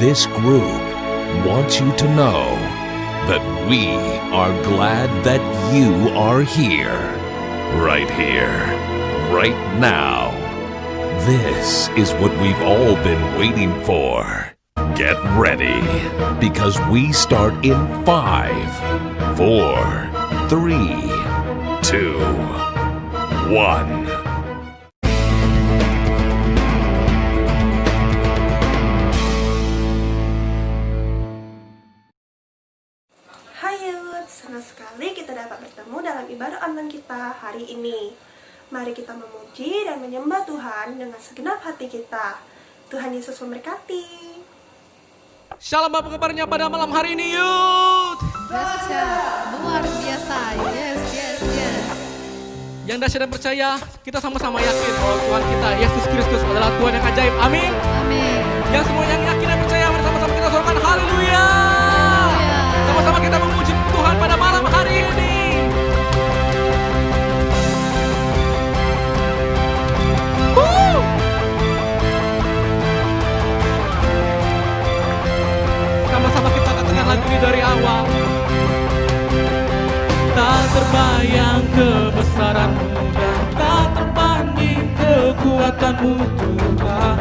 this group wants you to know that we are glad that you are here, right now. This is what we've all been waiting for. Get ready, because we start in 5, 4, 3, 2, 1. Senang sekali kita dapat bertemu dalam ibadah online kita hari ini. Mari kita memuji dan menyembah Tuhan dengan segenap hati kita. Tuhan Yesus memberkati. Shalom apa kabarnya pada malam hari ini, Yud? Dahsyat, luar biasa, yes. Yang dahsyat dan percaya, kita sama-sama yakin bahwa Tuhan kita, Yesus Kristus adalah Tuhan yang ajaib, amin? Amin. Yang semua yang yakin dan percaya, mari sama-sama kita sorakan haleluya. Sama-sama kita memuji Tuhan pada malam hari ini. Sama-sama kita katakan lagu ini dari awal. Tak terbayang kebesaran-Mu dan tak terbanding kekuatan-Mu Tuhan.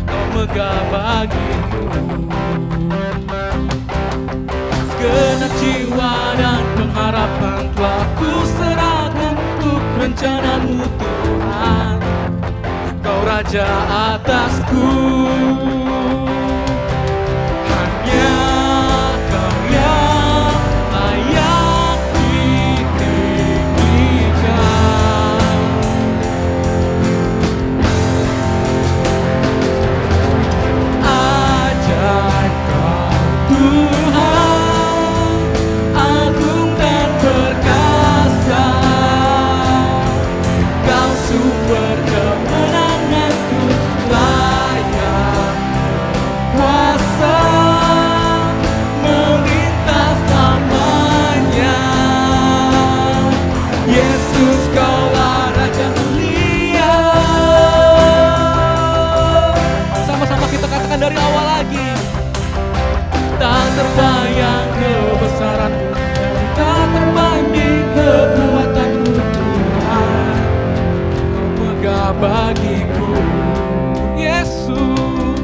Kau megah bagiku. Segenap jiwa dan pengharapan telah ku serahkan untuk rencana-Mu Tuhan. Kau Raja atasku. Hanya Kau yang layak ditinggikan. Ajaib Kau Tuhan, agung dan perkasa. Kau sumber kemenanganku, layak kuasa melintas selamanya. Yesus Kaulah Raja mulia. Sama-sama kita katakan dari awal lagi. Tak terbayang kebesaran-Mu dan tak terbanding kekuatan-Mu Tuhan. Kau megah bagiku, Yesus.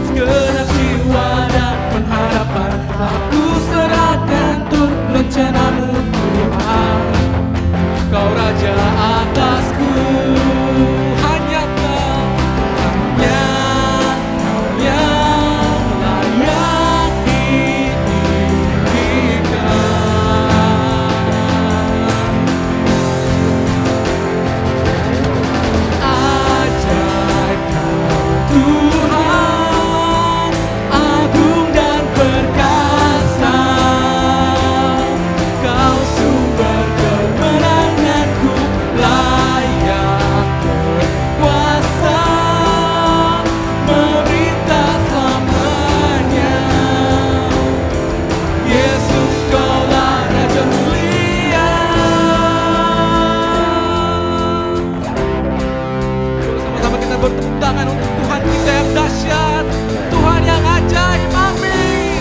Segenap jiwa dan pengharapan telah ku serahkan untuk rencana-Mu Tuhan. Kau Raja atasku. Hanya Kau yang layak ditinggikan. Ajaib Kau Tuhan, agung dan perkasa. Kau sumber kemenanganku, layak berkuasa memerintah selamanya. Yesus Kaulah Raja mulia. Sama-sama kita bertepuk tangan untuk Tuhan kita yang dahsyat, Tuhan yang ajaib, amin.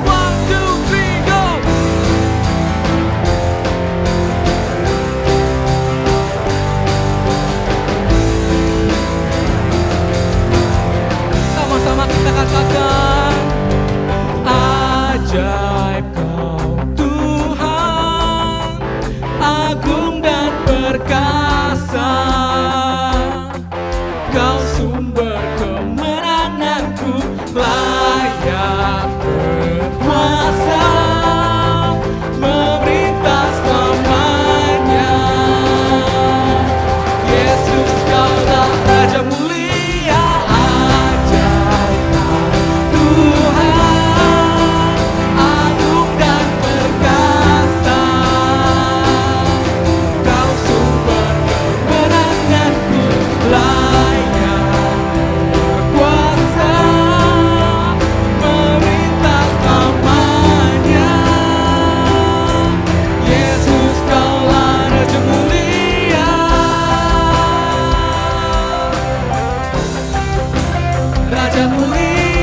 1, 2, 3, go. Sama-sama kita katakan, ajaib Kau Tuhan, agung dan perkasa. Kau sumber kemenanganku, layak berkuasa memerintah selamanya. Yesus Kaulah Raja mulia. Ajaib Kau Tuhan, agung dan perkasa. Kau sumber kemenanganku, layak berkuasa memerintah selamanya. Yesus Kaulah Raja mulia. Raja mulia.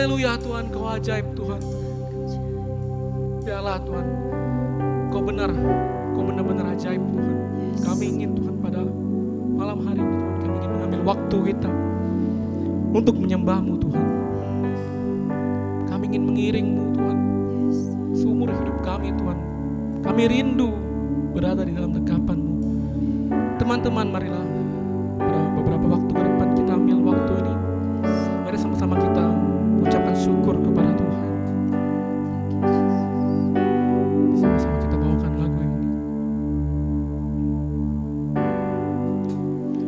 Haleluya Tuhan, Kau ajaib Tuhan. Ya Allah Tuhan, Kau benar-benar ajaib Tuhan. Kami ingin Tuhan pada malam hari ini Tuhan, kami ingin mengambil waktu kita untuk menyembah-Mu Tuhan. Kami ingin mengiring-Mu Tuhan seumur hidup kami Tuhan. Kami rindu berada di dalam dekapan-Mu. Teman-teman, marilah pada beberapa waktu ke depan kita ambil waktu ini. Mari sama-sama kita ucapkan syukur kepada Tuhan. Sama-sama kita bawakan lagu ini.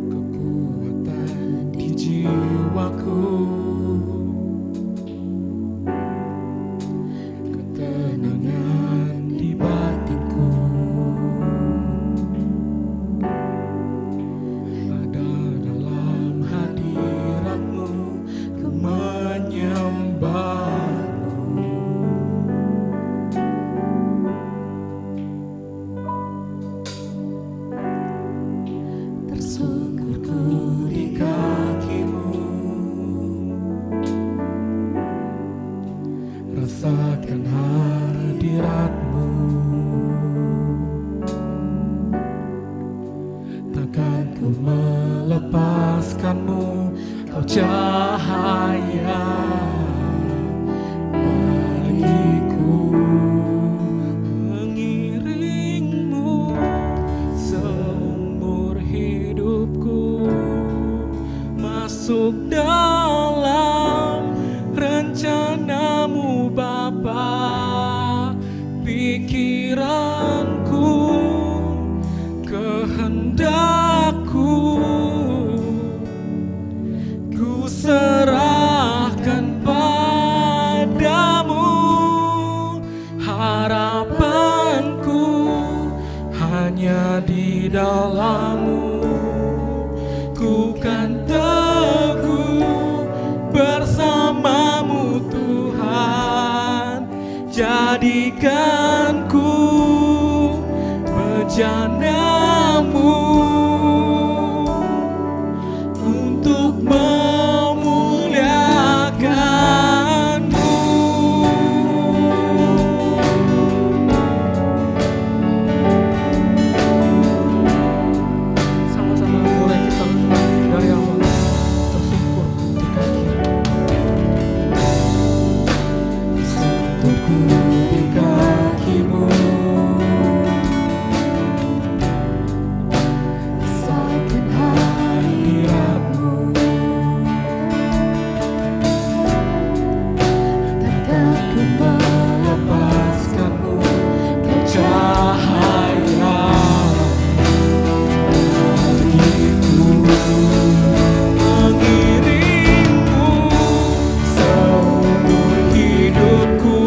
Kekuatan di jiwaku, ketenangan di batinku, ada dalam hadirat-Mu, ku menyembah-Mu. Tersungkur ku di kaki-Mu, rasakan hadirat-Mu. Takkan ku melepaskan-Mu, Kau cahaya bagiku. Mengiring-Mu seumur hidupku, masuk dalam rencana-Mu Bapa. Pikiranku, kehendakku, ku serahkan padamu. Harapanku hanya di dalam-Mu, ku kan teguh bersama-Mu Tuhan. Jadikan ku bejana-Mu untuk memuliakan-Mu. Sama-sama mulai kita dari awal, tersungkur di kaki-Mu. Sentuhku di kaki-Mu, rasakan hadirat-Mu. Takkan ku melepaskan-Mu, Kau cahaya bagiku. Mengiring-Mu seumur hidupku,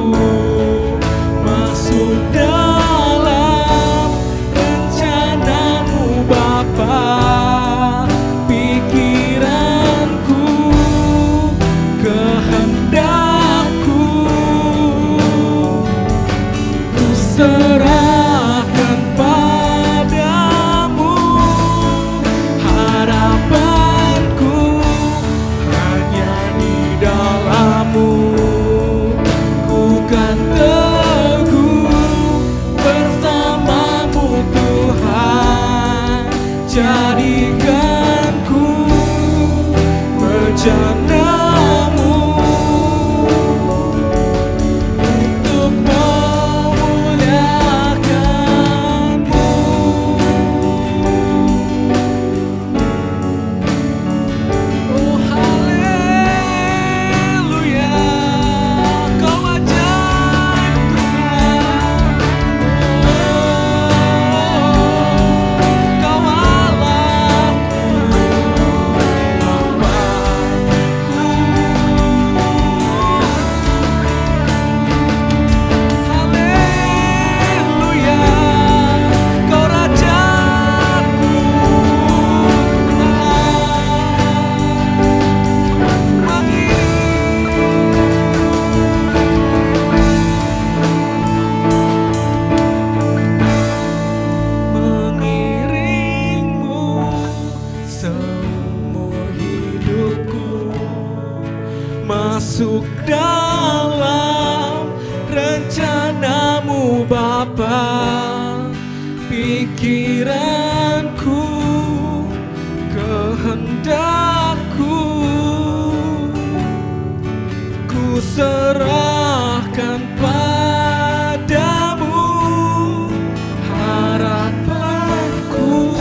masuk dalam rencanamu Bapa. Pikiranku, kehendakku, ku serahkan padamu. Harapanku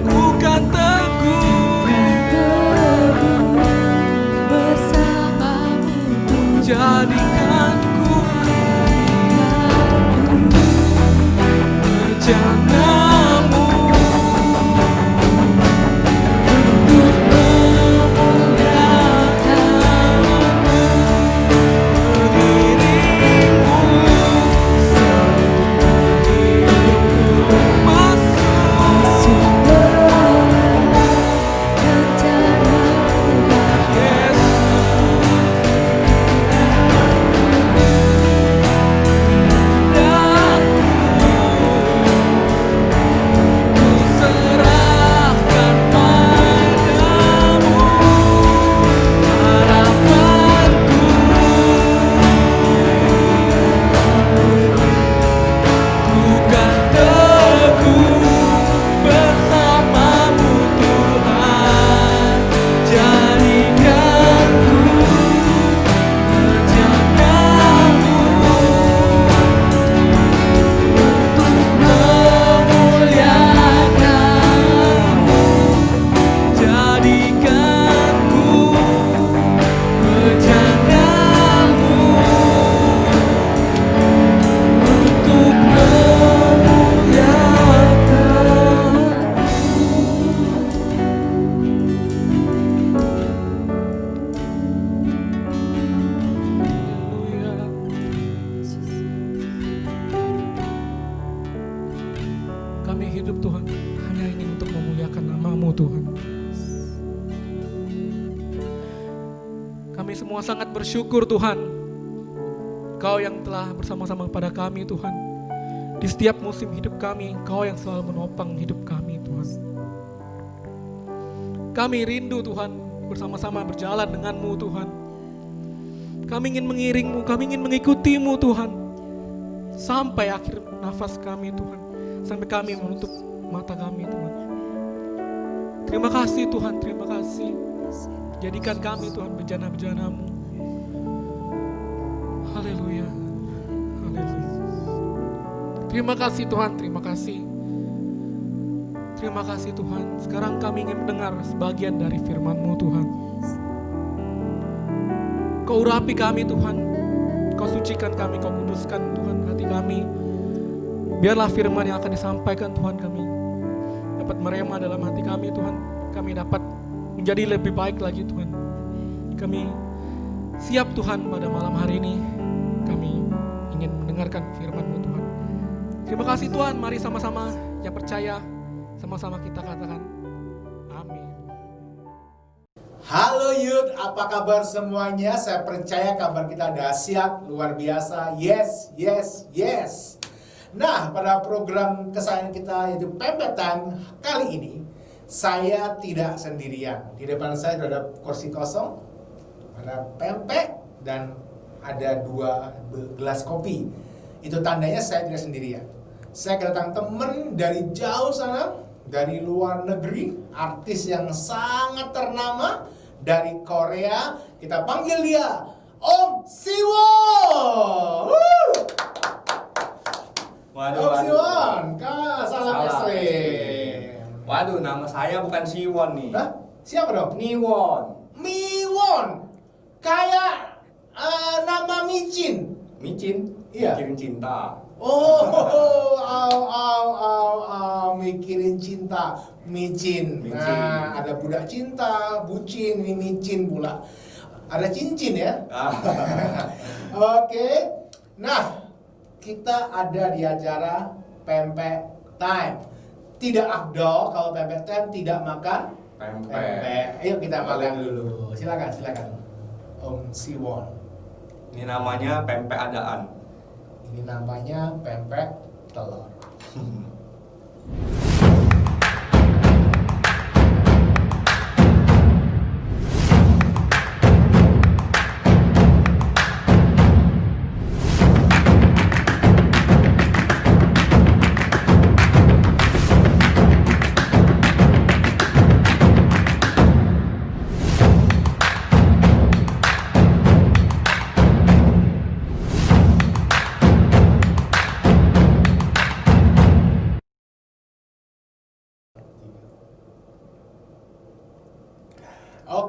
ku kan teguh bersamamu, jadikanku rencanamu untuk kami hidup Tuhan hanya ingin untuk memuliakan nama-Mu Tuhan. Kami semua sangat bersyukur Tuhan, Kau yang telah bersama-sama pada kami Tuhan. Di setiap musim hidup kami, Kau yang selalu menopang hidup kami Tuhan. Kami rindu Tuhan bersama-sama berjalan dengan-Mu Tuhan. Kami ingin mengiring-Mu, kami ingin mengikuti-Mu Tuhan. Sampai akhir nafas kami Tuhan. Sampai kami menutup mata kami Tuhan. Terima kasih Tuhan, terima kasih. Jadikan kami Tuhan bejana-bejana-Mu. Haleluya, haleluya. Terima kasih Tuhan, terima kasih. Terima kasih Tuhan. Sekarang kami ingin mendengar sebagian dari firman-Mu Tuhan. Kau urapi kami Tuhan. Kau sucikan kami, Kau kuduskan Tuhan hati kami. Biarlah firman yang akan disampaikan Tuhan kami dapat merema dalam hati kami Tuhan. Kami dapat menjadi lebih baik lagi Tuhan. Kami siap Tuhan pada malam hari ini. Kami ingin mendengarkan firman-Mu Tuhan. Terima kasih Tuhan. Mari sama-sama yang percaya, sama-sama kita katakan amin. Halo Youth, apa kabar semuanya? Saya percaya kabar kita dahsyat, luar biasa. Yes, yes, yes. Nah, pada program kesayangan kita yaitu Pempek Time kali ini, saya tidak sendirian. Di depan saya ada kursi kosong, ada pempek, dan ada 2 gelas kopi. Itu tandanya saya tidak sendirian. Saya kedatangan teman dari jauh sana, dari luar negeri, artis yang sangat ternama dari Korea. Kita panggil dia Om Siwon. Waduh, Om Siwon, salam ekstrim. Waduh, nama saya bukan Siwon nih. Hah? Siapa dong? Niwon. Miwon. Kayak nama micin. Micin? Iya. Mikirin cinta. Oh, mikirin cinta, micin. Micin. Nah, ada budak cinta, bucin, ini micin pula. Ada cincin ya. Oke. Nah, kita ada di acara Pempek Time. Tidak afdol kalau Pempek Time tidak makan Pempek. Ayo kita makan dulu. Silakan. Om Siwon. Ini namanya pempek adaan. Ini namanya pempek telur.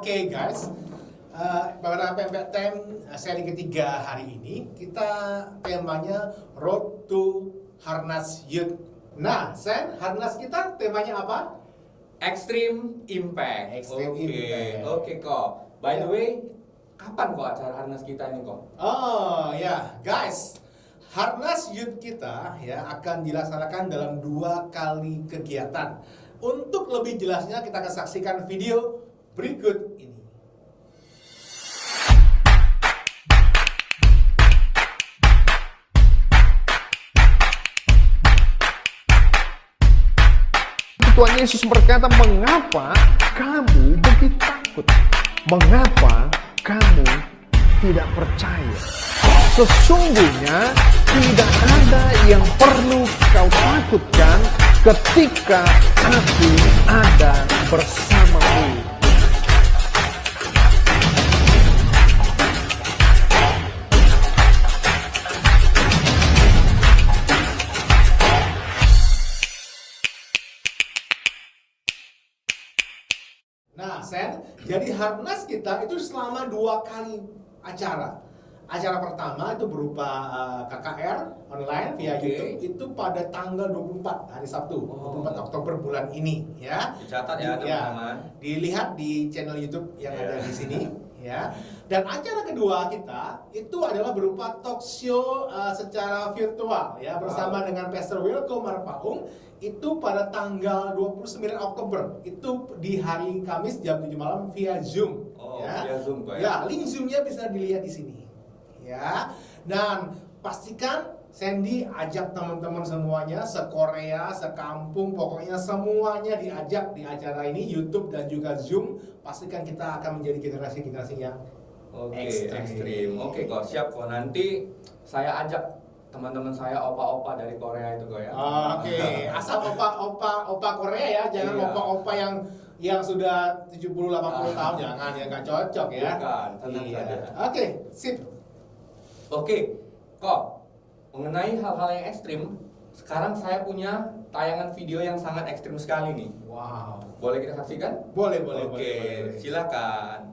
Oke, guys, pada Pempek Time seri ketiga hari ini kita temanya Road to Harnas Youth. Nah, Sen, Harnas kita temanya apa? Extreme Impact. Extreme Oke, Impact. oke kok. By the way, kapan kok acara Harnas kita ini kok? Oh ya, guys, Harnas Youth kita ya akan dilaksanakan dalam 2 kali kegiatan. Untuk lebih jelasnya kita akan saksikan video berikut ini. Tuhan Yesus berkata, mengapa kamu begitu takut? Mengapa kamu tidak percaya? Sesungguhnya tidak ada yang perlu kau takutkan ketika aku ada bersamamu. Nah, Sen, jadi Harnas kita itu selama 2 kali acara. Acara pertama itu berupa KKR online via Oke. YouTube itu pada tanggal 24 hari Sabtu, 24 Oktober bulan ini ya. Dicatat ya, teman-teman. Dilihat di channel YouTube yang Ya. ada di sini ya. Dan acara kedua kita itu adalah berupa talk show secara virtual ya bersama dengan Pastor Wilko Marpaung itu pada tanggal 29 Oktober itu di hari Kamis jam 7 malam via Zoom. Oh, ya. via Zoom kok ya? Ya, link Zoom-nya bisa dilihat di sini. Ya. Dan pastikan Sandy ajak teman-teman semuanya se-Korea, sekampung, pokoknya semuanya diajak di acara ini YouTube dan juga Zoom. Pastikan kita akan menjadi generasi-generasi yang Oke, ekstrim. ekstrim. Oke kok, siap kok. Nanti saya ajak teman-teman saya opa-opa dari Korea itu kok ya. Oke, asal opa Korea ya, jangan Iya. opa-opa yang sudah 70-80 tahun jangan ya nggak cocok ya. Bukan, tenang Iya. saja. Oke, sip. Oke, kok mengenai hal-hal yang ekstrim, sekarang saya punya tayangan video yang sangat ekstrim sekali nih. Wow. Boleh kita saksikan? Boleh. Oke, silakan.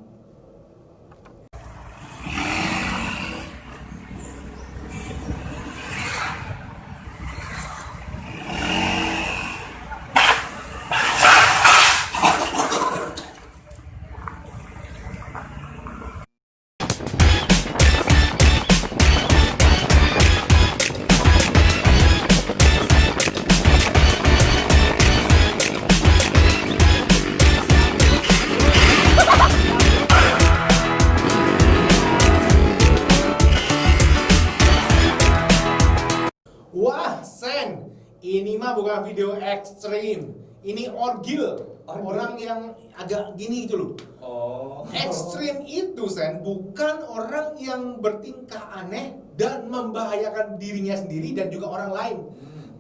Wah, Sen, ini mah bukan video ekstrim. Ini orgil. Orgil? Orang yang agak gini gitu loh. Oh. Ekstrim itu, Sen, bukan orang yang bertingkah aneh dan membahayakan dirinya sendiri dan juga orang lain.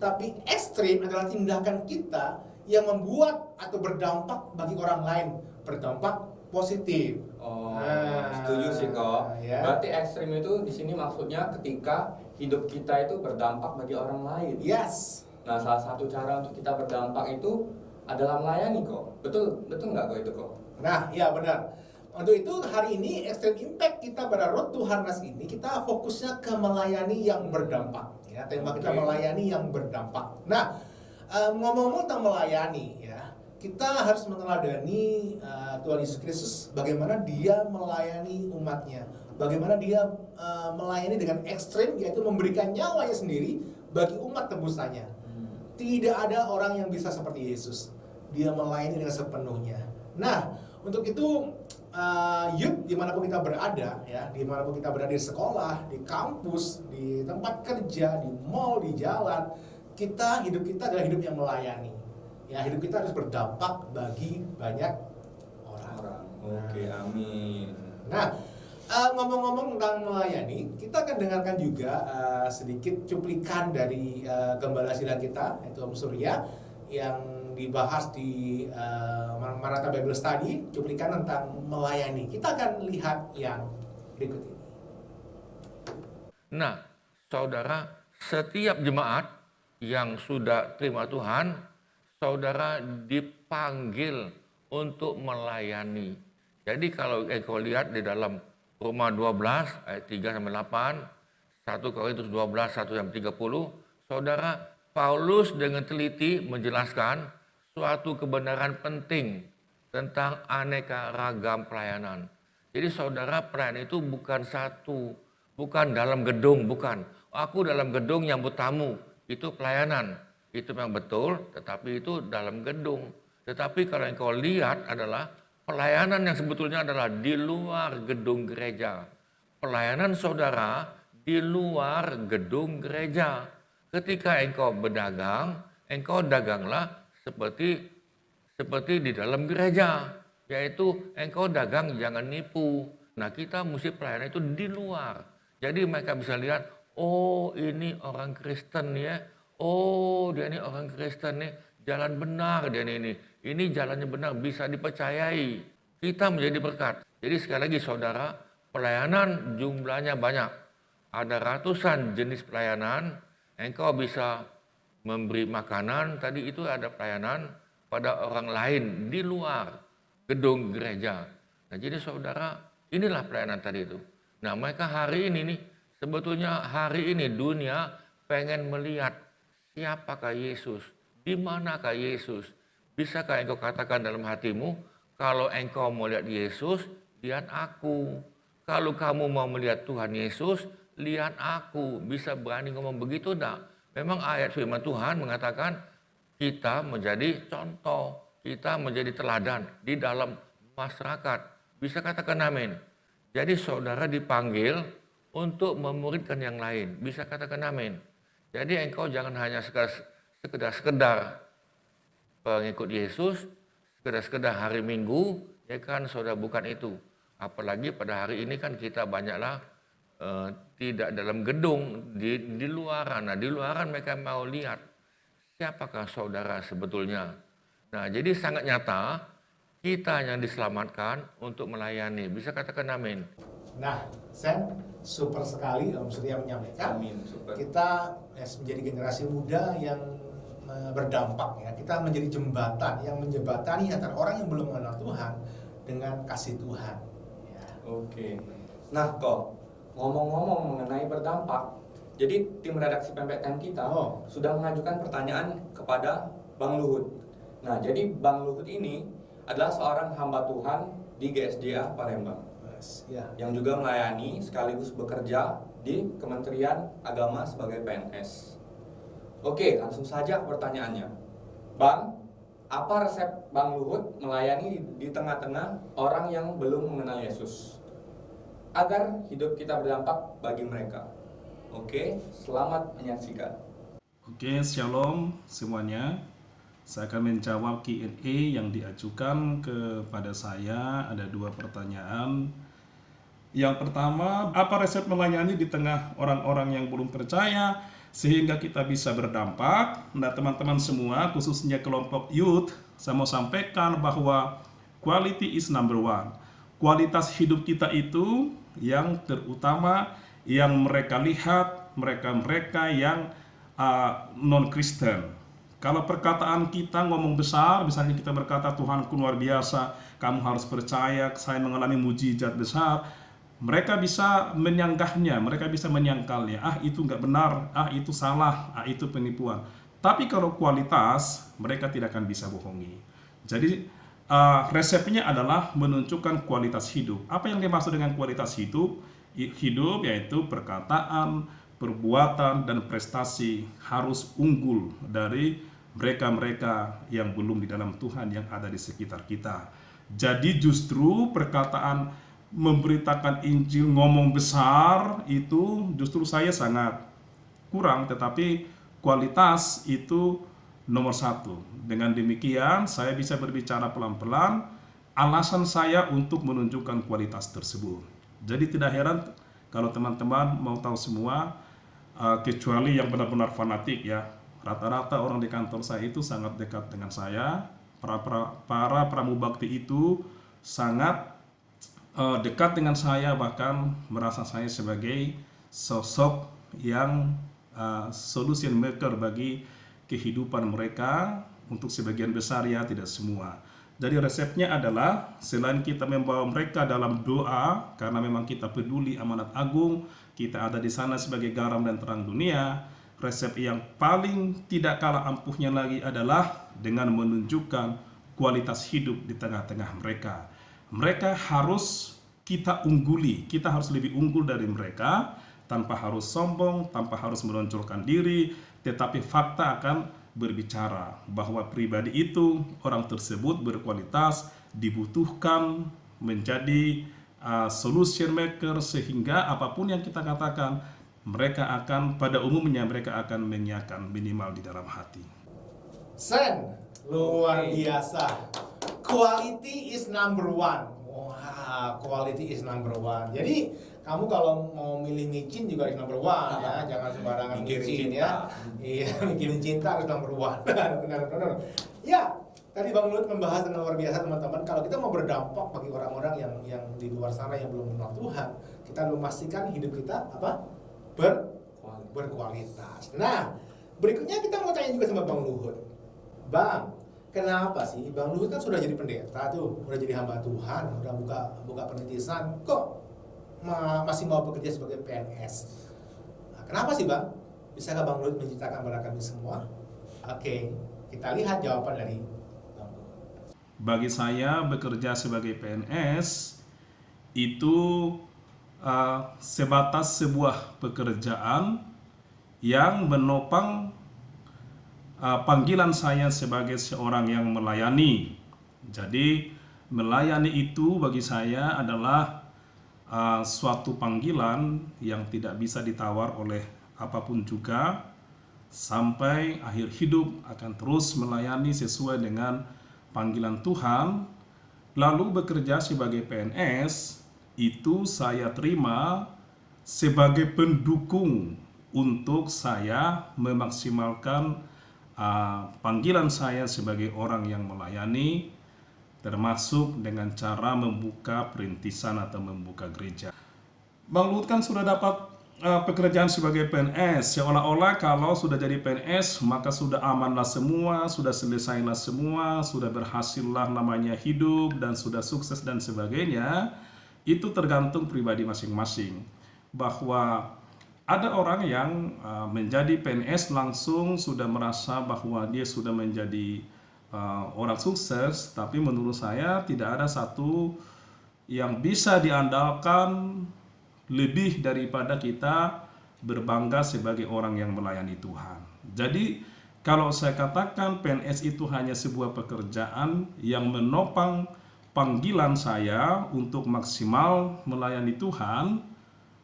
Tapi ekstrim adalah tindakan kita yang membuat atau berdampak bagi orang lain. Berdampak positif. Oh, Nah, setuju sih kok. ya. Berarti ekstrim itu di sini maksudnya ketika hidup kita itu berdampak bagi orang lain. Yes. Nah, salah satu cara untuk kita berdampak itu adalah melayani kok. Betul nggak kok itu kok? Nah, iya benar. Untuk itu hari ini Extreme Impact kita pada Road to Harnas ini kita fokusnya ke melayani yang berdampak. Ya, tema kita Oke. melayani yang berdampak. Nah, ngomong-ngomong tentang melayani ya, kita harus meneladani Tuhan Yesus Kristus bagaimana dia melayani umatnya, bagaimana dia melayani dengan ekstrim yaitu memberikan nyawanya sendiri bagi umat tebusannya. Tidak ada orang yang bisa seperti Yesus. Dia melayani dengan sepenuhnya. Nah, untuk itu youth dimanapun kita berada, ya, dimanapun kita berada di sekolah, di kampus, di tempat kerja, di mall, di jalan, hidup kita adalah hidup yang melayani. Ya, hidup kita harus berdampak bagi banyak orang. Oke, amin. Nah, ngomong-ngomong tentang melayani, kita akan dengarkan juga sedikit cuplikan dari gembala sila kita, yaitu Om Surya, yang dibahas di Maranatha Bible Study, cuplikan tentang melayani. Kita akan lihat yang berikut ini. Nah, saudara, setiap jemaat yang sudah terima Tuhan, saudara dipanggil untuk melayani. Jadi kalau engkau lihat di dalam Roma 12 ayat 3 sampai 8, 1 Korintus 12 1 sampai 30, saudara, Paulus dengan teliti menjelaskan suatu kebenaran penting tentang aneka ragam pelayanan. Jadi saudara, pelayanan itu bukan satu, bukan dalam gedung, bukan. Aku dalam gedung nyambut tamu, itu pelayanan. Itu memang betul, tetapi itu dalam gedung. Tetapi kalau engkau lihat adalah pelayanan yang sebetulnya adalah di luar gedung gereja. Pelayanan saudara di luar gedung gereja. Ketika engkau berdagang, engkau daganglah seperti di dalam gereja. Yaitu engkau dagang jangan nipu. Nah, kita mesti pelayanan itu di luar. Jadi mereka bisa lihat, oh ini orang Kristen ya. Oh dia ini orang Kristen nih, jalan benar dia ini. Ini jalannya benar, bisa dipercayai. Kita menjadi berkat. Jadi sekali lagi saudara, pelayanan jumlahnya banyak. Ada ratusan jenis pelayanan. Engkau bisa memberi makanan, tadi itu ada pelayanan pada orang lain di luar gedung gereja. Nah jadi saudara, inilah pelayanan tadi itu. Nah mereka hari ini nih, sebetulnya hari ini dunia pengen melihat siapakah Yesus, di manakah Yesus. Bisakah engkau katakan dalam hatimu, kalau engkau mau lihat Yesus, lihat aku. Kalau kamu mau melihat Tuhan Yesus, lihat aku. Bisa berani ngomong begitu enggak? Memang ayat firman Tuhan mengatakan kita menjadi contoh, kita menjadi teladan di dalam masyarakat. Bisa katakan amin. Jadi saudara dipanggil untuk memuridkan yang lain. Bisa katakan amin. Jadi engkau jangan hanya sekedar pengikut Yesus, sekedar hari Minggu, ya kan saudara, bukan itu. Apalagi pada hari ini kan kita banyaklah tidak dalam gedung, di luaran. Nah di luaran mereka mau lihat siapakah saudara sebetulnya. Nah jadi sangat nyata kita yang diselamatkan untuk melayani. Bisa katakan amin. Nah, Sam, super sekali Om Surya menyampaikan. Amin, super. Kita menjadi generasi muda yang berdampak ya. Kita menjadi jembatan yang menjembatani antara orang yang belum mengenal Tuhan dengan kasih Tuhan. Ya. Oke. Nah, kok ngomong-ngomong mengenai berdampak, jadi tim redaksi Pempek Time kita sudah mengajukan pertanyaan kepada Bang Luhut. Nah, jadi Bang Luhut ini adalah seorang hamba Tuhan di GSDA Palembang. Yang juga melayani sekaligus bekerja di Kementerian Agama sebagai PNS. Oke, langsung saja pertanyaannya. Bang, apa resep Bang Luhut melayani di tengah-tengah orang yang belum mengenal Yesus agar hidup kita berdampak bagi mereka? Oke, selamat menyaksikan. Oke, shalom semuanya. Saya akan menjawab Q&A yang diajukan kepada saya. Ada 2 pertanyaan. Yang pertama, apa resep melayani di tengah orang-orang yang belum percaya sehingga kita bisa berdampak? Nah, teman-teman semua, khususnya kelompok youth, saya mau sampaikan bahwa quality is number 1. Kualitas hidup kita itu yang terutama yang mereka lihat, mereka-mereka yang non-Kristen. Kalau perkataan kita ngomong besar, misalnya kita berkata Tuhanku luar biasa, kamu harus percaya, saya mengalami mujizat besar, mereka bisa menyanggahnya, mereka bisa menyangkalnya. Ah itu nggak benar, ah itu salah, ah itu penipuan. Tapi kalau kualitas, mereka tidak akan bisa bohongi. Jadi resepnya adalah menunjukkan kualitas hidup. Apa yang dimaksud dengan kualitas hidup? Hidup yaitu perkataan, perbuatan, dan prestasi harus unggul dari mereka-mereka yang belum di dalam Tuhan yang ada di sekitar kita. Jadi justru perkataan memberitakan Injil, ngomong besar itu justru saya sangat kurang, tetapi kualitas itu nomor 1. Dengan demikian saya bisa berbicara pelan-pelan, alasan saya untuk menunjukkan kualitas tersebut. Jadi tidak heran kalau teman-teman mau tahu semua, kecuali yang benar-benar fanatik ya. Rata-rata orang di kantor saya itu sangat dekat dengan saya. Para pramubakti itu sangat dekat dengan saya, bahkan merasa saya sebagai sosok yang solution maker bagi kehidupan mereka untuk sebagian besar ya, tidak semua. Jadi resepnya adalah selain kita membawa mereka dalam doa, karena memang kita peduli amanat agung, kita ada di sana sebagai garam dan terang dunia, resep yang paling tidak kalah ampuhnya lagi adalah dengan menunjukkan kualitas hidup di tengah-tengah mereka. Mereka harus kita ungguli, kita harus lebih unggul dari mereka, tanpa harus sombong, tanpa harus menonjolkan diri, tetapi fakta akan berbicara bahwa pribadi itu, orang tersebut berkualitas, dibutuhkan menjadi solution maker, sehingga apapun yang kita katakan, mereka akan, pada umumnya mereka akan mengiyakan minimal di dalam hati. Sen, luar biasa. Quality is number one. Wah, quality is number one. Jadi kamu kalau mau milih micin juga harus number one ya, jangan sembarangan micin ya. Iya, mikirin cinta harus number one. Benar. Ya, tadi Bang Luhut membahas dengan luar biasa teman-teman. Kalau kita mau berdampak bagi orang-orang yang di luar sana yang belum mengenal Tuhan, kita harus memastikan hidup kita apa? Berkualitas. Nah, berikutnya kita mau tanya juga sama Bang Luhut. Bang, kenapa sih Bang Luhut kan sudah jadi pendeta tuh, udah jadi hamba Tuhan, udah buka penitisan, kok masih mau bekerja sebagai PNS? Nah, kenapa sih Bang? Bisakah Bang Luhut menceritakan kepada kami semua? Oke, kita lihat jawaban dari Bang Luhut. Bagi saya bekerja sebagai PNS itu sebatas sebuah pekerjaan yang menopang panggilan saya sebagai seorang yang melayani. Jadi melayani itu bagi saya adalah suatu panggilan yang tidak bisa ditawar oleh apapun juga. Sampai akhir hidup akan terus melayani sesuai dengan panggilan Tuhan. Lalu bekerja sebagai PNS itu saya terima sebagai pendukung untuk saya memaksimalkan panggilan saya sebagai orang yang melayani, termasuk dengan cara membuka perintisan atau membuka gereja. Bang Luhut kan sudah dapat pekerjaan sebagai PNS, seolah-olah kalau sudah jadi PNS maka sudah amanlah semua, sudah selesailah semua, sudah berhasillah namanya hidup dan sudah sukses dan sebagainya. Itu tergantung pribadi masing-masing. Bahwa ada orang yang menjadi PNS langsung sudah merasa bahwa dia sudah menjadi orang sukses, tapi menurut saya tidak ada satu yang bisa diandalkan lebih daripada kita berbangga sebagai orang yang melayani Tuhan. Jadi kalau saya katakan PNS itu hanya sebuah pekerjaan yang menopang panggilan saya untuk maksimal melayani Tuhan,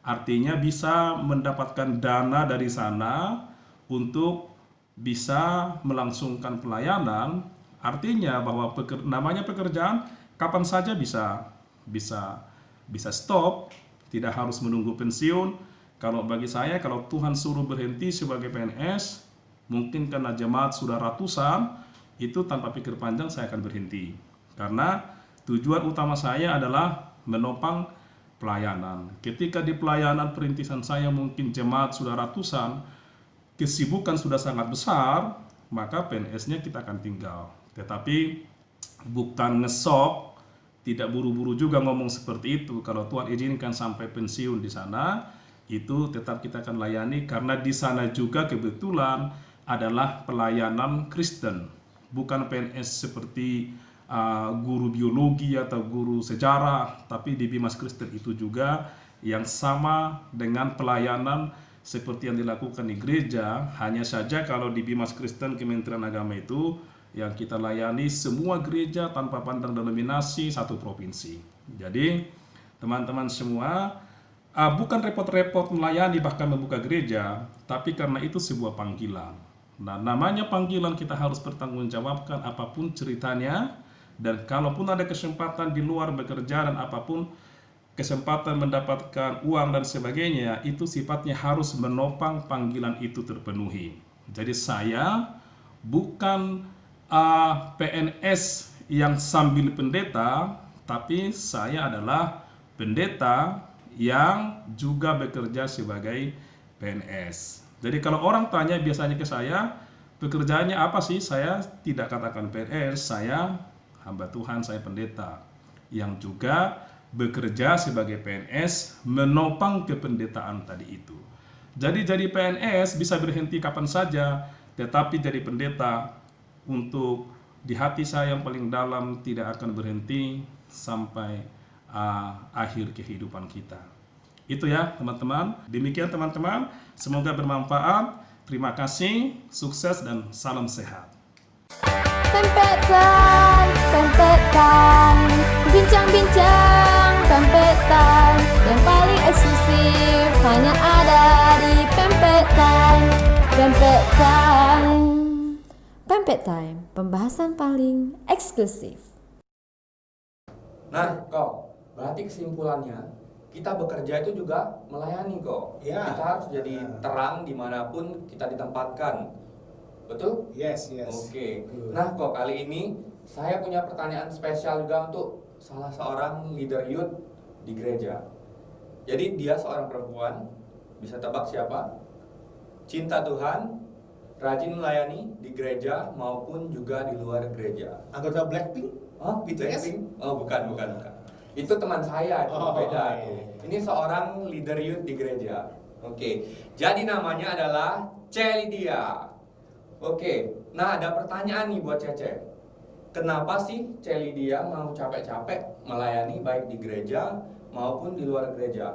artinya bisa mendapatkan dana dari sana untuk bisa melangsungkan pelayanan. Artinya bahwa namanya pekerjaan kapan saja bisa stop, tidak harus menunggu pensiun. Kalau bagi saya, kalau Tuhan suruh berhenti sebagai PNS, mungkin karena jemaat sudah ratusan, itu tanpa pikir panjang saya akan berhenti. Karena tujuan utama saya adalah menopang pelayanan. Ketika di pelayanan perintisan saya mungkin jemaat sudah ratusan, kesibukan sudah sangat besar, maka PNS-nya kita akan tinggal. Tetapi bukan ngesok, tidak buru-buru juga ngomong seperti itu. Kalau Tuhan izinkan sampai pensiun di sana, itu tetap kita akan layani, karena di sana juga kebetulan adalah pelayanan Kristen, bukan PNS seperti guru biologi atau guru sejarah, tapi di Bimas Kristen itu juga yang sama dengan pelayanan seperti yang dilakukan di gereja. Hanya saja kalau di Bimas Kristen Kementerian Agama itu yang kita layani semua gereja tanpa pandang denominasi satu provinsi. Jadi teman-teman semua, bukan repot-repot melayani bahkan membuka gereja, tapi karena itu sebuah panggilan. Nah, namanya panggilan kita harus bertanggungjawabkan apapun ceritanya. Dan kalaupun ada kesempatan di luar bekerja dan apapun kesempatan mendapatkan uang dan sebagainya, itu sifatnya harus menopang panggilan itu terpenuhi. Jadi saya bukan PNS yang sambil pendeta, tapi saya adalah pendeta yang juga bekerja sebagai PNS. Jadi kalau orang tanya biasanya ke saya, pekerjaannya apa sih? Saya tidak katakan PNS, saya hamba Tuhan, saya pendeta yang juga bekerja sebagai PNS menopang kependetaan tadi itu. Jadi PNS bisa berhenti kapan saja, tetapi jadi pendeta untuk di hati saya yang paling dalam tidak akan berhenti sampai akhir kehidupan kita. Itu ya teman-teman. Demikian teman-teman, semoga bermanfaat. Terima kasih, sukses dan salam sehat. Pempetan, pempetan, bincang-bincang pempetan yang paling eksklusif hanya ada di Pempetan. Pempetan, Pempet Time, pembahasan paling eksklusif. Nah, kok berarti kesimpulannya kita bekerja itu juga melayani kok. Ya. Kita harus jadi terang dimanapun kita ditempatkan. Betul? Yes. Oke. Nah, kok kali ini saya punya pertanyaan spesial juga untuk salah seorang leader youth di gereja. Jadi dia seorang perempuan, bisa tebak siapa? Cinta Tuhan, rajin melayani di gereja maupun juga di luar gereja. Anggota Blackpink? Oh, Blackpink? Oh, bukan. Itu teman saya, itu beda. Ini seorang leader youth di gereja. Oke. Jadi namanya adalah Celidia. Oke, nah ada pertanyaan nih buat Cece. Kenapa sih Celidia mau capek-capek melayani baik di gereja maupun di luar gereja?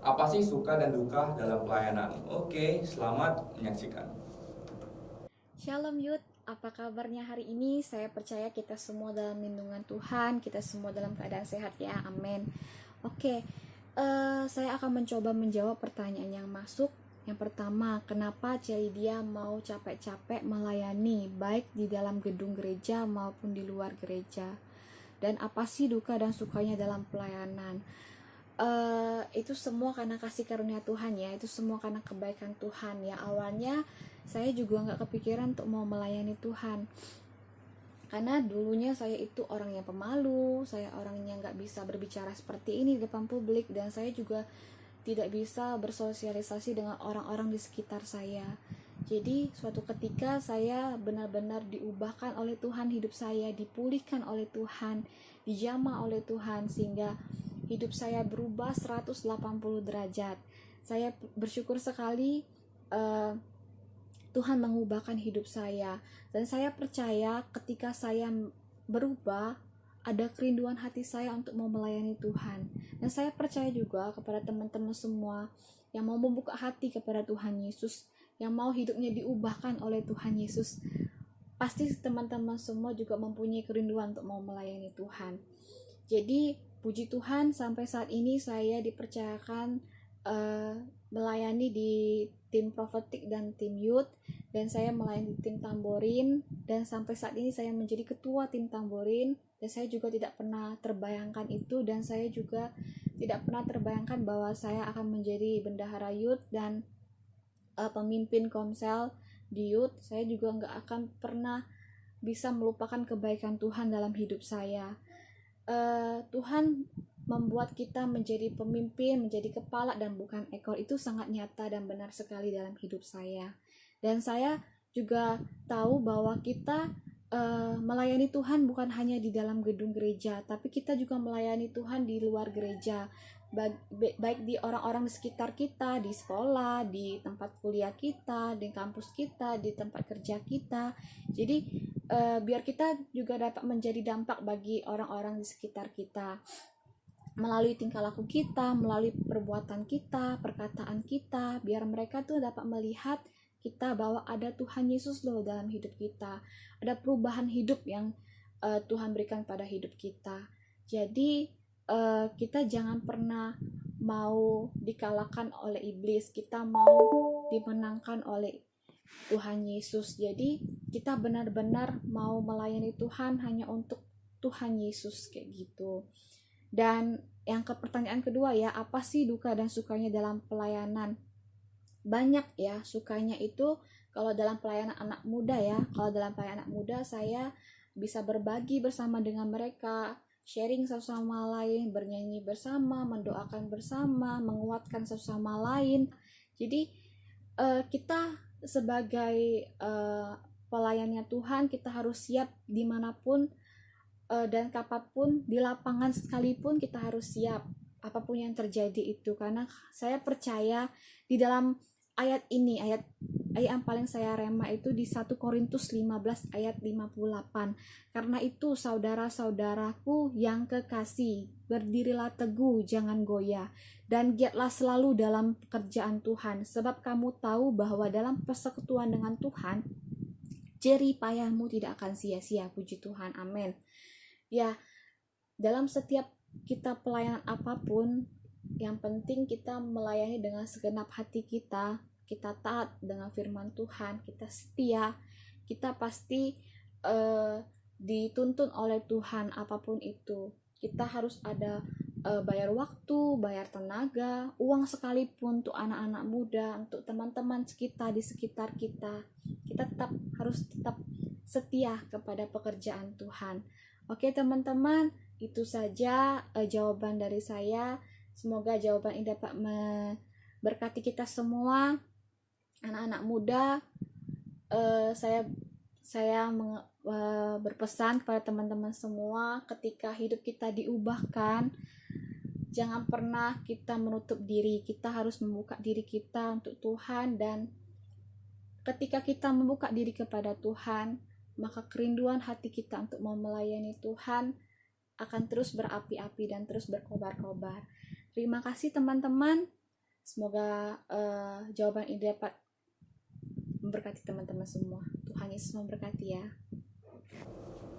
Apa sih suka dan duka dalam pelayanan? Oke, selamat menyaksikan. Shalom Youth, apa kabarnya hari ini? Saya percaya kita semua dalam lindungan Tuhan, kita semua dalam keadaan sehat ya, amin. Oke, saya akan mencoba menjawab pertanyaan yang masuk. Yang pertama, kenapa Celidia mau capek-capek melayani baik di dalam gedung gereja maupun di luar gereja? Dan apa sih duka dan sukanya dalam pelayanan? Itu semua karena kasih karunia Tuhan ya, itu semua karena kebaikan Tuhan ya. Awalnya saya juga nggak kepikiran untuk mau melayani Tuhan, karena dulunya saya itu orang yang pemalu, saya orangnya nggak bisa berbicara seperti ini di depan publik, dan saya juga tidak bisa bersosialisasi dengan orang-orang di sekitar saya. Jadi suatu ketika saya benar-benar diubahkan oleh Tuhan, hidup saya dipulihkan oleh Tuhan, dijamah oleh Tuhan, sehingga hidup saya berubah 180 derajat. Saya bersyukur sekali Tuhan mengubahkan hidup saya, dan saya percaya ketika saya berubah, ada kerinduan hati saya untuk mau melayani Tuhan. Dan saya percaya juga kepada teman-teman semua yang mau membuka hati kepada Tuhan Yesus, yang mau hidupnya diubahkan oleh Tuhan Yesus. Pasti teman-teman semua juga mempunyai kerinduan untuk mau melayani Tuhan. Jadi puji Tuhan, sampai saat ini saya dipercayakan melayani di tim prophetic dan tim youth, dan saya melayani di tim tamborin, dan sampai saat ini saya menjadi ketua tim tamborin. Dan saya juga tidak pernah terbayangkan itu, dan saya juga tidak pernah terbayangkan bahwa saya akan menjadi bendahara youth dan pemimpin komsel di youth. Saya juga nggak akan pernah bisa melupakan kebaikan Tuhan dalam hidup saya. Tuhan membuat kita menjadi pemimpin, menjadi kepala dan bukan ekor, itu sangat nyata dan benar sekali dalam hidup saya. Dan saya juga tahu bahwa kita melayani Tuhan bukan hanya di dalam gedung gereja, tapi kita juga melayani Tuhan di luar gereja, baik di orang-orang di sekitar kita, di sekolah, di tempat kuliah kita, di kampus kita, di tempat kerja kita. Jadi biar kita juga dapat menjadi dampak bagi orang-orang di sekitar kita, melalui tingkah laku kita, melalui perbuatan kita, perkataan kita, biar mereka tuh dapat melihat kita bahwa ada Tuhan Yesus loh dalam hidup kita, ada perubahan hidup yang Tuhan berikan pada hidup kita. Jadi kita jangan pernah mau dikalahkan oleh iblis, kita mau dimenangkan oleh Tuhan Yesus. Jadi kita benar-benar mau melayani Tuhan hanya untuk Tuhan Yesus kayak gitu. Dan yang pertanyaan kedua ya, apa sih duka dan sukanya dalam pelayanan? Banyak ya sukanya itu kalau dalam pelayanan anak muda ya. Kalau dalam pelayanan anak muda saya bisa berbagi bersama dengan mereka, sharing satu sama lain, bernyanyi bersama, mendoakan bersama, menguatkan satu sama lain. Jadi kita sebagai pelayannya Tuhan, kita harus siap dimanapun dan kapanpun di lapangan sekalipun kita harus siap apapun yang terjadi itu, karena saya percaya di dalam ayat ini, ayat yang paling saya rema itu di 1 Korintus 15 ayat 58. Karena itu saudara-saudaraku yang kekasih, berdirilah teguh, jangan goyah, dan giatlah selalu dalam pekerjaan Tuhan, sebab kamu tahu bahwa dalam persekutuan dengan Tuhan jerih payahmu tidak akan sia-sia. Puji Tuhan, amin. Ya, dalam setiap kita pelayanan apapun, yang penting kita melayani dengan segenap hati kita taat dengan firman Tuhan, kita setia, kita pasti dituntun oleh Tuhan apapun itu. Kita harus ada bayar waktu, bayar tenaga, uang sekalipun untuk anak-anak muda, untuk teman-teman kita di sekitar kita. Kita harus tetap setia kepada pekerjaan Tuhan. Oke teman-teman, itu saja jawaban dari saya. Semoga jawaban ini dapat memberkati kita semua, anak-anak muda. Saya berpesan kepada teman-teman semua, ketika hidup kita diubahkan, jangan pernah kita menutup diri. Kita harus membuka diri kita untuk Tuhan, dan ketika kita membuka diri kepada Tuhan, maka kerinduan hati kita untuk mau melayani Tuhan akan terus berapi-api dan terus berkobar-kobar. Terima kasih teman-teman. Semoga jawaban ini dapat memberkati teman-teman semua. Tuhan Yesus memberkati ya.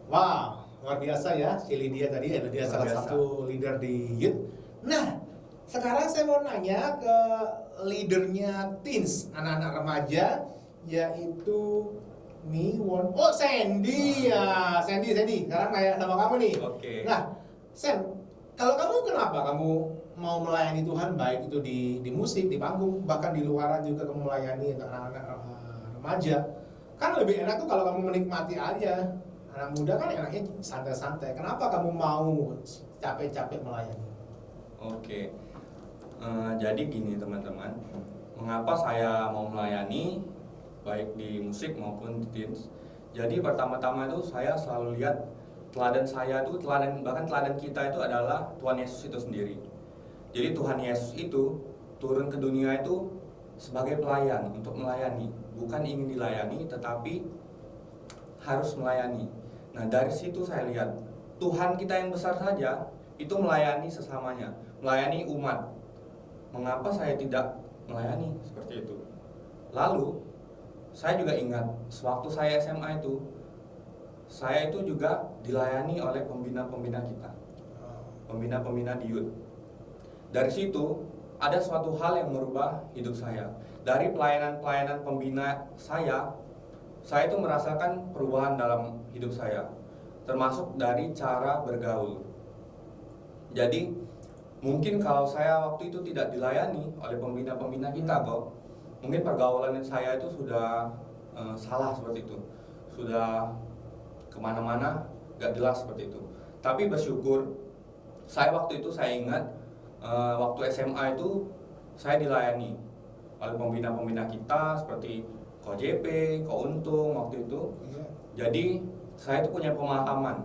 Wow, luar biasa ya si Lydia tadi. Dia salah satu leader di youth. Nah, sekarang saya mau nanya ke leadernya teens, anak-anak remaja, yaitu Sandy ya. Sandy. Sekarang nanya sama kamu nih. Oke. Nah, Sen, kalau kamu kenapa kamu mau melayani Tuhan, baik itu di musik, di panggung, bahkan di luaran juga kamu melayani untuk anak-anak remaja? Kan lebih enak tuh kalau kamu menikmati aja. Anak muda kan enaknya santai-santai. Kenapa kamu mau capek-capek melayani? Oke. Jadi gini teman-teman, mengapa saya mau melayani baik di musik maupun di teens? Jadi pertama-tama itu saya selalu lihat teladan saya itu, bahkan teladan kita itu adalah Tuhan Yesus itu sendiri. Jadi Tuhan Yesus itu turun ke dunia itu sebagai pelayan, untuk melayani, bukan ingin dilayani tetapi harus melayani. Nah, dari situ saya lihat Tuhan kita yang besar saja itu melayani sesamanya, melayani umat. Mengapa saya tidak melayani seperti itu? Lalu saya juga ingat sewaktu saya SMA itu, saya itu juga dilayani oleh pembina-pembina kita, pembina-pembina di youth. Dari situ ada suatu hal yang merubah hidup saya. Dari pelayanan-pelayanan pembina saya itu merasakan perubahan dalam hidup saya, termasuk dari cara bergaul. Jadi mungkin kalau saya waktu itu tidak dilayani oleh pembina-pembina kita kok, mungkin pergaulan saya itu sudah salah seperti itu, sudah kemana-mana gak jelas seperti itu. Tapi bersyukur saya waktu itu, saya ingat waktu SMA itu saya dilayani oleh pembina-pembina kita seperti Ko JP, Ko Untung waktu itu. Jadi saya itu punya pemahaman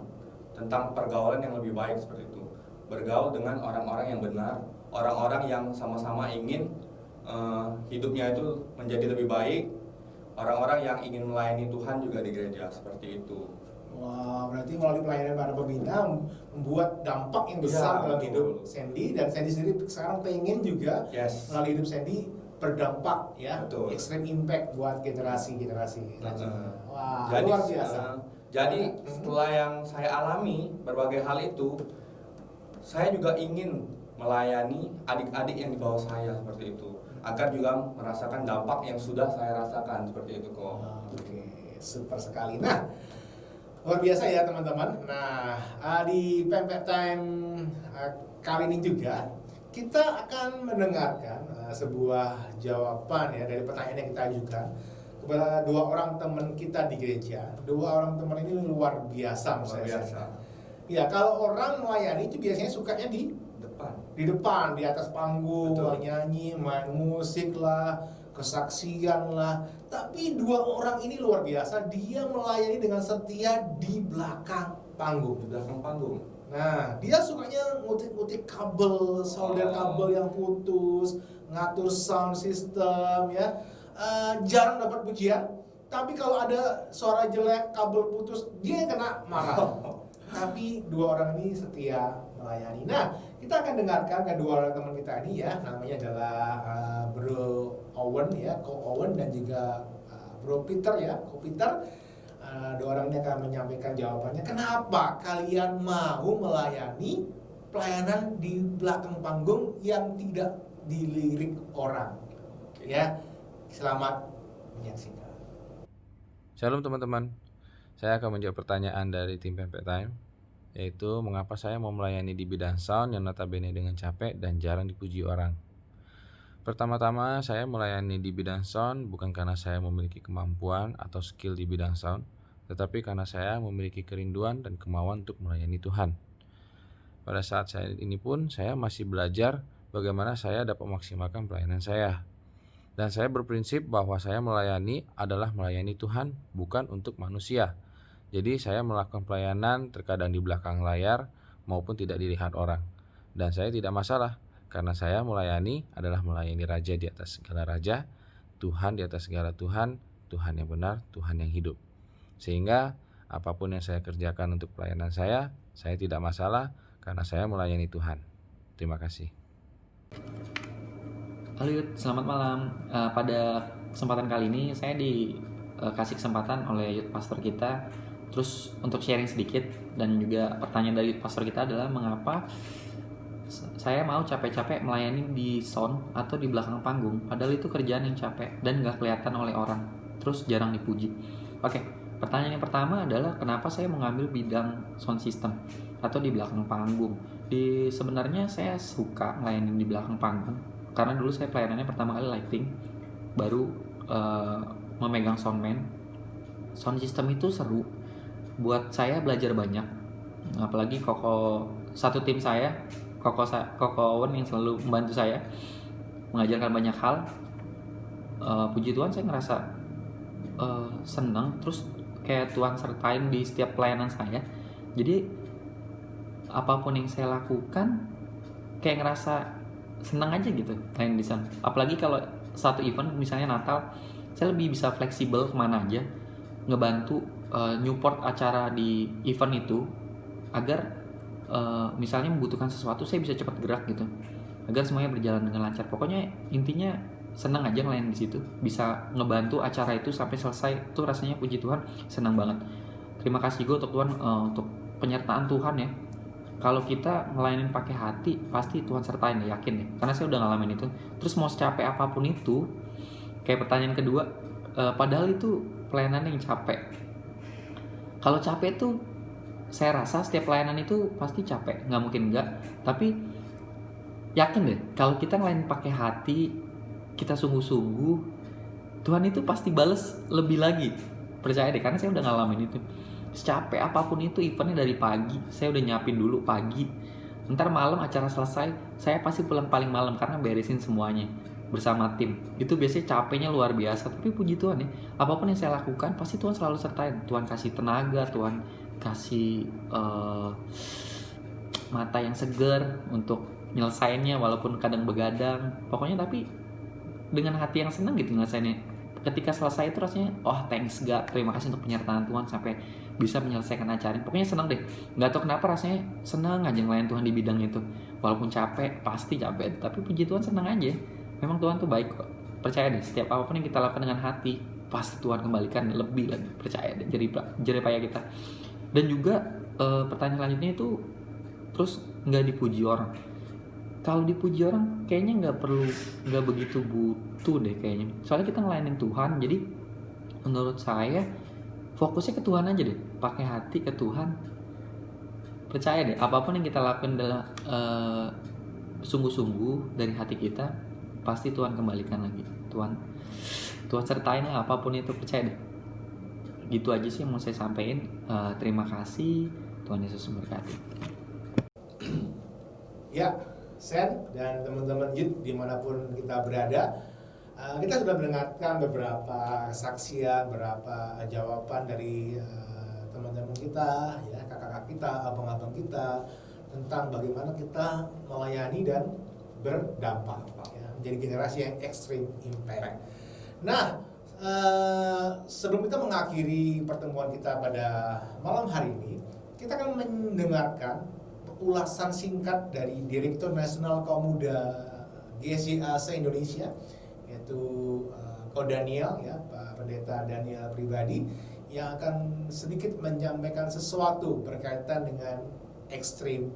tentang pergaulan yang lebih baik seperti itu, bergaul dengan orang-orang yang benar, orang-orang yang sama-sama ingin hidupnya itu menjadi lebih baik, orang-orang yang ingin melayani Tuhan juga di gereja, seperti itu. Wah, berarti melalui pelayanan para pembina membuat dampak yang besar dalam hidup Sandy, dan Sandy sendiri sekarang pengen juga melalui hidup Sandy berdampak ya, extreme impact buat generasi-generasi selanjutnya. Wah, jadi, luar biasa. Jadi setelah yang saya alami berbagai hal itu, saya juga ingin melayani adik-adik yang di bawah saya seperti itu, agar juga merasakan dampak yang sudah saya rasakan seperti itu kok. Oke, super sekali. Nah, luar biasa ya teman-teman. Nah, di Pempek Time kali ini juga kita akan mendengarkan sebuah jawaban ya dari pertanyaan yang kita ajukan kepada dua orang teman kita di gereja. Dua orang teman ini luar biasa menurut saya. Ya, kalau orang melayani itu biasanya sukanya di depan, di atas panggung, nyanyi, main musik lah, kesaksian lah. Tapi dua orang ini luar biasa, dia melayani dengan setia di belakang. panggung. Di belakang panggung. Nah, dia sukanya ngutik-ngutik kabel, solder kabel yang putus, ngatur sound system ya. Jarang dapat pujian, tapi kalau ada suara jelek, kabel putus, dia yang kena marah. Tapi dua orang ini setia melayani. Nah, kita akan dengarkan kedua orang teman kita ini ya, namanya adalah Bro Owen ya, Ko Owen dan juga Bro Peter ya, Ko Peter. Dua orang ini akan menyampaikan jawabannya. Kenapa kalian mau melayani pelayanan di belakang panggung yang tidak dilirik orang? Ya, selamat menyaksikan. Shalom teman-teman. Saya akan menjawab pertanyaan dari tim Pempek Time, yaitu mengapa saya mau melayani di bidang sound yang notabene dengan capek dan jarang dipuji orang. Pertama-tama, saya melayani di bidang sound bukan karena saya memiliki kemampuan atau skill di bidang sound, tetapi karena saya memiliki kerinduan dan kemauan untuk melayani Tuhan. Pada saat saya ini pun, saya masih belajar bagaimana saya dapat memaksimalkan pelayanan saya. Dan saya berprinsip bahwa saya melayani adalah melayani Tuhan, bukan untuk manusia. Jadi saya melakukan pelayanan terkadang di belakang layar maupun tidak dilihat orang. Dan saya tidak masalah, karena saya melayani adalah melayani Raja di atas segala Raja, Tuhan di atas segala Tuhan, Tuhan yang benar, Tuhan yang hidup. Sehingga apapun yang saya kerjakan untuk pelayanan saya tidak masalah karena saya melayani Tuhan. Terima kasih. Halo Yud, selamat malam. Pada kesempatan kali ini saya dikasih kesempatan oleh Yud Pastor kita terus untuk sharing sedikit, dan juga pertanyaan dari Yud Pastor kita adalah mengapa saya mau capek-capek melayani di sound atau di belakang panggung, padahal itu kerjaan yang capek dan gak kelihatan oleh orang, terus jarang dipuji. Oke, pertanyaan yang pertama adalah kenapa saya mengambil bidang sound system atau di belakang panggung. Sebenarnya saya suka melayani di belakang panggung karena dulu saya pelayanannya pertama kali lighting, baru memegang soundman. Sound system itu seru, buat saya belajar banyak. Apalagi satu tim saya, Koko Owen yang selalu membantu saya, mengajarkan banyak hal. Puji Tuhan saya ngerasa senang, terus kayak Tuhan sertain di setiap pelayanan saya. Jadi apapun yang saya lakukan kayak ngerasa senang aja gitu main di sana. Apalagi kalau satu event misalnya Natal, saya lebih bisa fleksibel kemana aja, ngebantu nyupport acara di event itu agar misalnya membutuhkan sesuatu saya bisa cepat gerak gitu, agar semuanya berjalan dengan lancar. Pokoknya intinya senang aja ngelayan di situ, bisa ngebantu acara itu sampai selesai. Itu rasanya puji Tuhan senang banget. Terima kasih juga untuk Tuhan, untuk penyertaan Tuhan ya. Kalau kita ngelayanin pakai hati, pasti Tuhan sertain ya, yakin ya. Karena saya udah ngalamin itu. Terus mau secapek apapun itu, kayak pertanyaan kedua, padahal itu pelayanan yang capek. Kalau capek tuh, saya rasa setiap pelayanan itu pasti capek, nggak mungkin enggak. Tapi yakin deh, kalau kita ngelayanin pakai hati, kita sungguh-sungguh, Tuhan itu pasti bales lebih lagi. Percaya deh, karena saya udah ngalamin itu. Secapek apapun itu, eventnya dari pagi, saya udah nyiapin dulu pagi. Ntar malam acara selesai, saya pasti pulang paling malam karena beresin semuanya bersama tim. Itu biasanya capeknya luar biasa. Tapi puji Tuhan ya, apapun yang saya lakukan pasti Tuhan selalu sertain. Tuhan kasih tenaga, Tuhan kasih mata yang segar untuk nyelesainnya walaupun kadang begadang. Pokoknya tapi dengan hati yang senang gitu nyelesainnya. Ketika selesai itu rasanya, thanks God, terima kasih untuk penyertaan Tuhan sampai bisa menyelesaikan acara. Pokoknya senang deh. Nggak tahu kenapa rasanya senang aja ngelayan Tuhan di bidang itu. Walaupun capek, pasti capek. Tapi puji Tuhan senang aja. Memang Tuhan tuh baik kok. Percaya deh, setiap apapun yang kita lakukan dengan hati, pasti Tuhan kembalikan lebih lagi. Percaya deh, jerih payah kita. Dan juga pertanyaan selanjutnya itu, terus nggak dipuji orang. Kalau dipuji orang kayaknya nggak begitu butuh deh kayaknya. Soalnya kita ngelayanin Tuhan, jadi menurut saya fokusnya ke Tuhan aja deh, pakai hati ke Tuhan. Percaya deh, apapun yang kita lakukan adalah sungguh-sungguh dari hati kita, pasti Tuhan kembalikan lagi. Tuhan sertain lah apapun itu, percaya deh. Gitu aja sih yang mau saya sampaikan. Terima kasih, Tuhan Yesus memberkati. Ya, Sen dan teman-teman Youth dimanapun kita berada, kita sudah mendengarkan beberapa kesaksian, beberapa jawaban dari teman-teman kita, ya kakak-kakak kakak-kakak kita, abang-abang kita, tentang bagaimana kita melayani dan berdampak, ya, menjadi generasi yang extreme impact. Nah, sebelum kita mengakhiri pertemuan kita pada malam hari ini, kita akan mendengarkan ulasan singkat dari Direktur Nasional Kaum Muda GSIA se-Indonesia, yaitu Ko Daniel, ya, Pak Pendeta Daniel pribadi, yang akan sedikit menyampaikan sesuatu berkaitan dengan extreme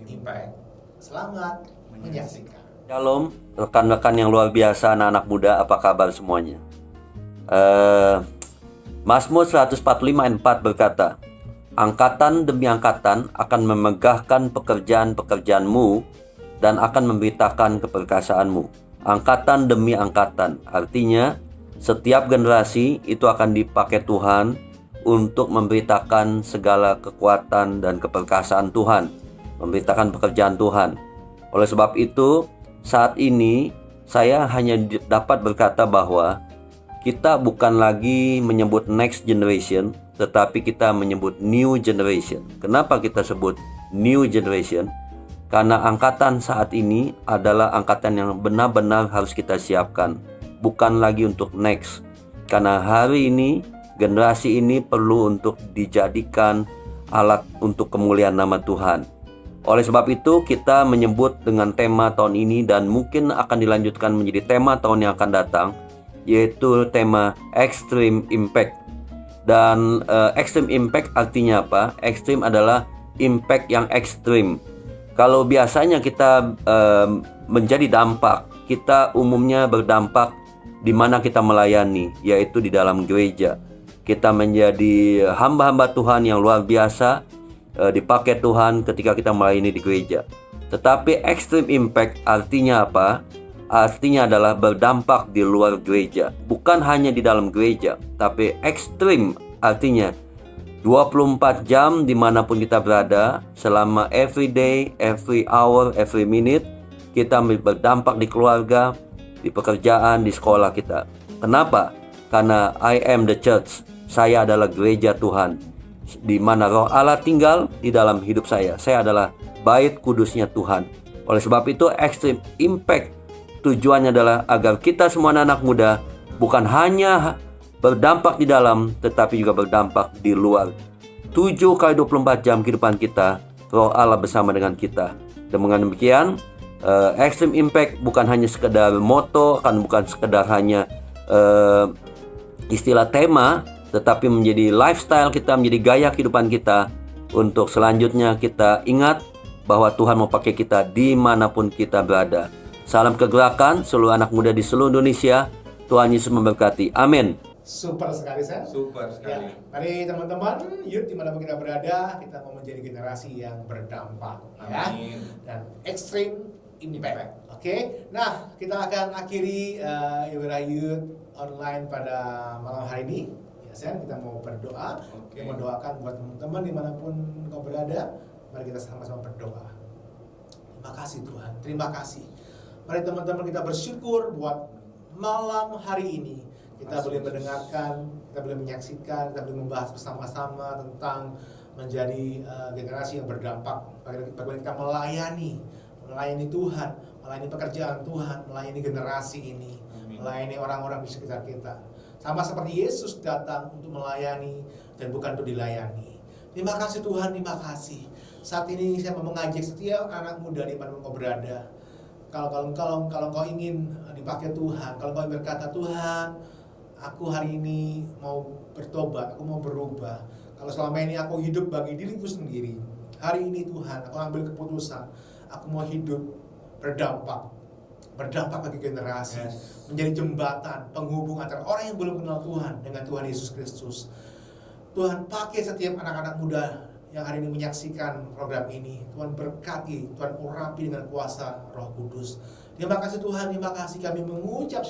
impact. Selamat menyaksikan. Shalom, rekan-rekan yang luar biasa, anak-anak muda, apa kabar semuanya? Mazmur 145 ayat 4 berkata, angkatan demi angkatan akan memegahkan pekerjaan-pekerjaanmu dan akan memberitakan keperkasaanmu. Angkatan demi angkatan, artinya setiap generasi itu akan dipakai Tuhan untuk memberitakan segala kekuatan dan keperkasaan Tuhan, memberitakan pekerjaan Tuhan. Oleh sebab itu, saat ini saya hanya dapat berkata bahwa kita bukan lagi menyebut next generation, tetapi kita menyebut new generation. Kenapa kita sebut new generation? Karena angkatan saat ini adalah angkatan yang benar-benar harus kita siapkan, bukan lagi untuk next. Karena hari ini, generasi ini perlu untuk dijadikan alat untuk kemuliaan nama Tuhan. Oleh sebab itu, kita menyebut dengan tema tahun ini dan mungkin akan dilanjutkan menjadi tema tahun yang akan datang, yaitu tema Extreme Impact. Dan Extreme Impact artinya apa? Extreme adalah impact yang ekstrim. Kalau biasanya kita menjadi dampak, kita umumnya berdampak di mana kita melayani, yaitu di dalam gereja. Kita menjadi hamba-hamba Tuhan yang luar biasa, dipakai Tuhan ketika kita melayani di gereja. Tetapi extreme impact artinya apa? Artinya adalah berdampak di luar gereja, bukan hanya di dalam gereja. Tapi extreme artinya 24 jam dimanapun kita berada, selama every day, every hour, every minute, kita berdampak di keluarga, di pekerjaan, di sekolah kita. Kenapa? Karena I am the church. Saya adalah gereja Tuhan, di mana Roh Allah tinggal di dalam hidup saya. Saya adalah bait kudusnya Tuhan. Oleh sebab itu, extreme impact tujuannya adalah agar kita semua anak muda bukan hanya berdampak di dalam, tetapi juga berdampak di luar. 7x24 jam kehidupan kita, Roh Allah bersama dengan kita. Dan dengan demikian, extreme impact bukan hanya sekedar moto, bukan sekedar hanya istilah tema, tetapi menjadi lifestyle kita, menjadi gaya kehidupan kita. Untuk selanjutnya kita ingat bahwa Tuhan mau pakai kita dimanapun kita berada. Salam kegerakan seluruh anak muda di seluruh Indonesia. Tuhan Yesus memberkati. Amin. Super sekali, Sen. Super sekali. Ya, mari teman-teman, yuk dimanapun kita berada, kita mau menjadi generasi yang berdampak. Amin. Ya, dan extreme impact. Oke, nah kita akan akhiri Ibadah Youth online pada malam hari ini. Ya, Sen, kita mau berdoa. Kita mau doakan buat teman-teman dimanapun kau berada. Mari kita sama-sama berdoa. Terima kasih Tuhan, terima kasih. Mari teman-teman kita bersyukur buat malam hari ini. Kita boleh mendengarkan, kita boleh menyaksikan, kita boleh membahas bersama-sama tentang menjadi generasi yang berdampak. Bagaimana kita melayani Tuhan, melayani pekerjaan Tuhan, melayani generasi ini, melayani orang-orang di sekitar kita. Sama seperti Yesus datang untuk melayani dan bukan untuk dilayani. Terima kasih Tuhan, terima kasih. Saat ini saya mau mengajak setiap anak muda di mana kau berada. Kalau kau ingin dipakai Tuhan, kalau kau berkata Tuhan, aku hari ini mau bertobat, aku mau berubah. Kalau selama ini aku hidup bagi diriku sendiri, hari ini Tuhan, aku ambil keputusan, aku mau hidup berdampak bagi generasi, menjadi jembatan penghubung antara orang yang belum kenal Tuhan dengan Tuhan Yesus Kristus. Tuhan pakai setiap anak-anak muda yang hari ini menyaksikan program ini. Tuhan berkati, Tuhan urapi dengan kuasa Roh Kudus. Terima kasih Tuhan, terima kasih. Kami mengucap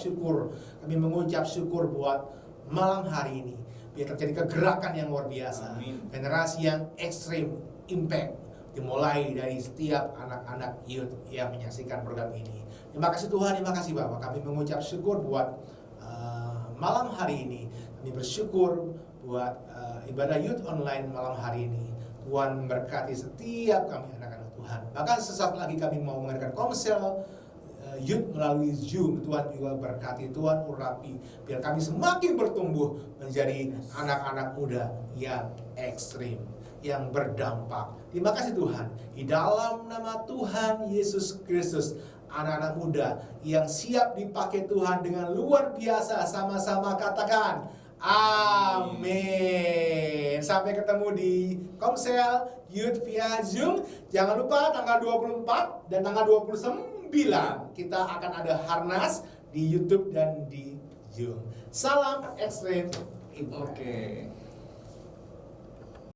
syukur buat malam hari ini. Biar terjadi kegerakan yang luar biasa. Amin. Generasi yang extreme impact dimulai dari setiap anak-anak youth yang menyaksikan program ini. Terima kasih Tuhan, terima kasih Bapak. Kami mengucap syukur buat malam hari ini. Kami bersyukur buat ibadah youth online malam hari ini. Tuhan memberkati setiap kami anak-anak Tuhan. Bahkan sesaat lagi kami mau mengadakan komsel youth melalui Zoom. Tuhan juga berkati, Tuhan urapi, biar kami semakin bertumbuh menjadi anak-anak muda yang ekstrim, yang berdampak. Terima kasih Tuhan. Di dalam nama Tuhan Yesus Kristus, anak-anak muda yang siap dipakai Tuhan dengan luar biasa, sama-sama katakan amin. Sampai ketemu di Komsel Youth via Zoom. Jangan lupa tanggal 24 dan tanggal 29 kita akan ada Harnas di YouTube dan di Zoom. Salam ekstrem. Oke.